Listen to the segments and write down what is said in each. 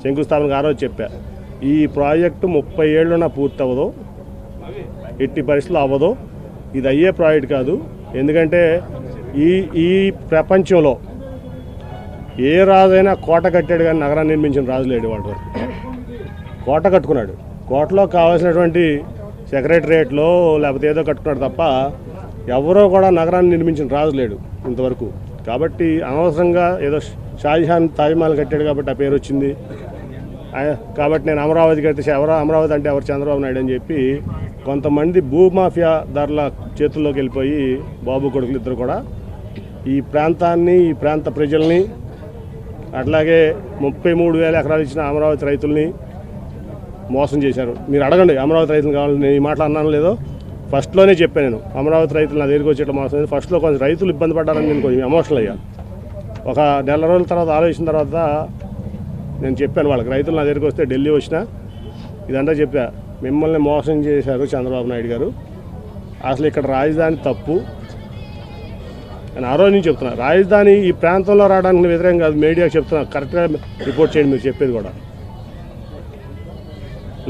శంకుస్థాపనకు ఆ రోజు చెప్పా, ఈ ప్రాజెక్టు 30 ఏళ్ళున పూర్తి అవ్వదు, ఎట్టి పరిస్థితులు అవ్వదు, ఇది అయ్యే ప్రాజెక్ట్ కాదు. ఎందుకంటే ఈ ప్రపంచంలో ఏ రాజైనా కోట కట్టాడు కానీ నగరాన్ని నిర్మించిన రాజు లేడు. వాడు కోట కట్టుకున్నాడు, కోటలో కావాల్సినటువంటి సెక్రటరియట్లో లేకపోతే ఏదో కట్టుకున్నాడు తప్ప ఎవరో కూడా నగరాన్ని నిర్మించిన రాజు లేడు ఇంతవరకు. కాబట్టి అనవసరంగా ఏదో షాజహాన్ తాజ్మహల్ కట్టాడు కాబట్టి ఆ పేరు వచ్చింది. కాబట్టి నేను అమరావతి కడితే ఎవరో అమరావతి అంటే ఎవరు చంద్రబాబు నాయుడు అని చెప్పి కొంతమంది భూమాఫియా దారుల చేతుల్లోకి వెళ్ళిపోయి బాబు కొడుకులు ఇద్దరు కూడా ఈ ప్రాంతాన్ని, ఈ ప్రాంత ప్రజల్ని, అట్లాగే 33,000 ఎకరాలు ఇచ్చిన అమరావతి రైతుల్ని మోసం చేశారు. మీరు అడగండి అమరావతి రైతులు కావాలి, నేను ఈ మాటలు అన్నాను లేదో ఫస్ట్లోనే చెప్పాను. నేను అమరావతి రైతులు నా దగ్గరికి వచ్చేట్లా మోసం, ఫస్ట్లో కొంచెం రైతులు ఇబ్బంది పడ్డారని నేను కొంచెం ఎమోషనల్ అయ్యా. ఒక నెల రోజుల తర్వాత ఆలోచించిన తర్వాత నేను చెప్పాను వాళ్ళకి, రైతులు నా దగ్గరికి వస్తే ఢిల్లీ వచ్చినా ఇదంతా చెప్పా, మిమ్మల్ని మోసం చేశారు చంద్రబాబు నాయుడు గారు, అసలు ఇక్కడ రాజధాని తప్పు అని ఆ రోజు నుంచి చెప్తున్నా. రాజధాని ఈ ప్రాంతంలో రావడానికి వ్యతిరేకం కాదు, మీడియాకి చెప్తున్నా, కరెక్ట్గా రిపోర్ట్ చేయండి మీరు చెప్పేది కూడా.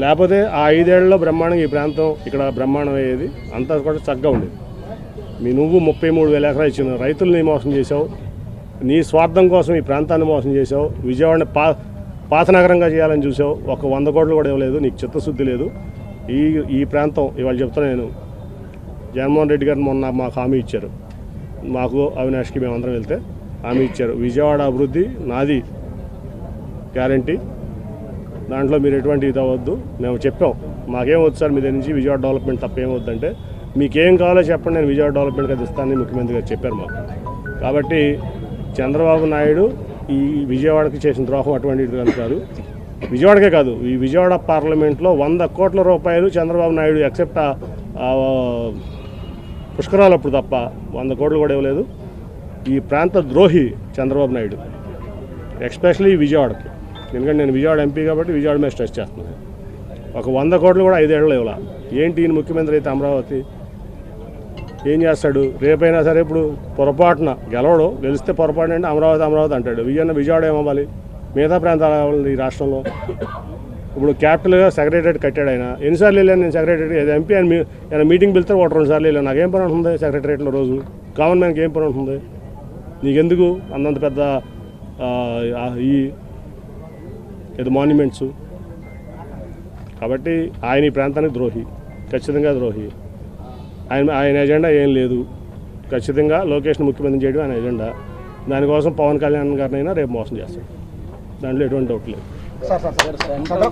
లేకపోతే ఆ 5 ఏళ్లలో బ్రహ్మాండంగా ఈ ప్రాంతం ఇక్కడ బ్రహ్మాండం అయ్యేది, అంతా కూడా చక్కగా ఉండేది. నువ్వు 33,000 ఎకరాలు ఇచ్చిన రైతుల్ని మోసం చేసావు, నీ స్వార్థం కోసం ఈ ప్రాంతాన్ని మోసం చేసావు, విజయవాడని పాత నగరంగా చేయాలని చూసావు, ఒక 100 కోట్లు కూడా ఇవ్వలేదు, నీకు చిత్తశుద్ధి లేదు. ఈ ప్రాంతం ఇవాళ చెప్తున్నా నేను, జగన్మోహన్ రెడ్డి గారు మొన్న మాకు హామీ ఇచ్చారు, మాకు అవినాష్కి మేమందరం వెళ్తే హామీ ఇచ్చారు, విజయవాడ అభివృద్ధి నాది గ్యారంటీ, దాంట్లో మీరు ఎటువంటి ఇది అవ్వద్దు. మేము చెప్పాం, మాకేం వద్దు సార్ మీ దగ్గర నుంచి విజయవాడ డెవలప్మెంట్ తప్ప ఏమవుద్దంటే, మీకేం కావాలో చెప్పండి నేను విజయవాడ డెవలప్మెంట్కి అది ఇస్తానని ముఖ్యమంత్రి గారు చెప్పారు మాకు. కాబట్టి చంద్రబాబు నాయుడు ఈ విజయవాడకి చేసిన ద్రోహం అటువంటిది కాదు, విజయవాడకే కాదు, ఈ విజయవాడ పార్లమెంట్లో 100 కోట్ల రూపాయలు చంద్రబాబు నాయుడు ఎక్సెప్ట్ పుష్కరాలు అప్పుడు తప్ప 100 కోట్లు కూడా ఇవ్వలేదు. ఈ ప్రాంత ద్రోహి చంద్రబాబు నాయుడు, ఎస్పెషలీ విజయవాడకి. ఎందుకంటే నేను విజయవాడ ఎంపీ కాబట్టి విజయవాడ మీద స్ట్రెస్ చేస్తున్నాను. ఒక 100 కోట్లు కూడా 5 ఏళ్ళలో ఇవ్వాల. ఏంటి ఈయన ముఖ్యమంత్రి అయితే అమరావతి ఏం చేస్తాడు? రేపైనా సరే ఇప్పుడు పొరపాటున గెలవడు, గెలిస్తే పొరపాటు అంటే అమరావతి అంటాడు. విజయవాడ ఏమవ్వాలి? మిగతా ప్రాంతాలు కావాలి ఈ రాష్ట్రంలో. ఇప్పుడు క్యాపిటల్గా సెక్రటరియట్ కట్టాడు ఆయన. ఎన్నిసార్లు వెళ్ళాను నేను సెక్రటరియట్? ఎంపీ ఆయన మీటింగ్ పిలిస్తే 1-2 సార్లు వెళ్ళాను. నాకేం పని ఉంటుంది సెక్రటరియట్లో? రోజు కామన్ మ్యాన్కి ఏం పని ఉంటుంది? నీకెందుకు అంతంత పెద్ద ఏదో మాన్యుమెంట్స్? కాబట్టి ఆయన ఈ ప్రాంతానికి ద్రోహి, ఖచ్చితంగా ద్రోహి. ఆయన ఎజెండా ఏం లేదు, ఖచ్చితంగా లోకేష్ని ముఖ్యమంత్రి చేయడం ఆయన ఎజెండా. దానికోసం పవన్ కళ్యాణ్ గారినైనా రేపు మోసం చేస్తాడు, దాంట్లో ఎటువంటి డౌట్ లేదు.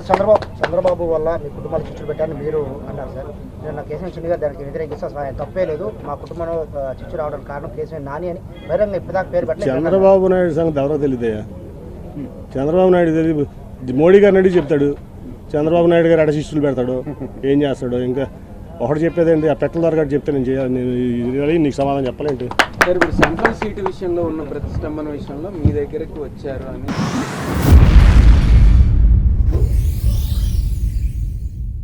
చంద్రబాబు వల్ల మీ కుటుంబాలు చిచ్చులు పెట్టారని మీరు అన్నారు సార్. నేను కేసీఆర్ చిన్ని గారు దానికి వ్యతిరేకిస్తే తప్పే లేదు, మా కుటుంబంలో చిచ్చు రావడానికి కారణం కేసీఆర్ నాని అని బహిరంగ ఇప్పటిదాకా పేరు పెట్టలేదు. చంద్రబాబు నాయుడు సంగతి ఎవరో తెలియదయ్యా. చంద్రబాబు నాయుడు తెలియదు, మోడీ గారిని అడిగి చెప్తాడు. చంద్రబాబు నాయుడు గారు అడ శిష్యులు పెడతాడు, ఏం చేస్తాడు? ఇంకా ఒకటి చెప్పేదేంటి, ఆ పెట్టల ద్వారా చెప్తే నేను చేయాలి, నేను నీకు సమాధానం చెప్పలేంటి? సెంట్రల్ సీటు విషయంలో ఉన్న ప్రతిష్టంభన విషయంలో మీ దగ్గరకు వచ్చారు అని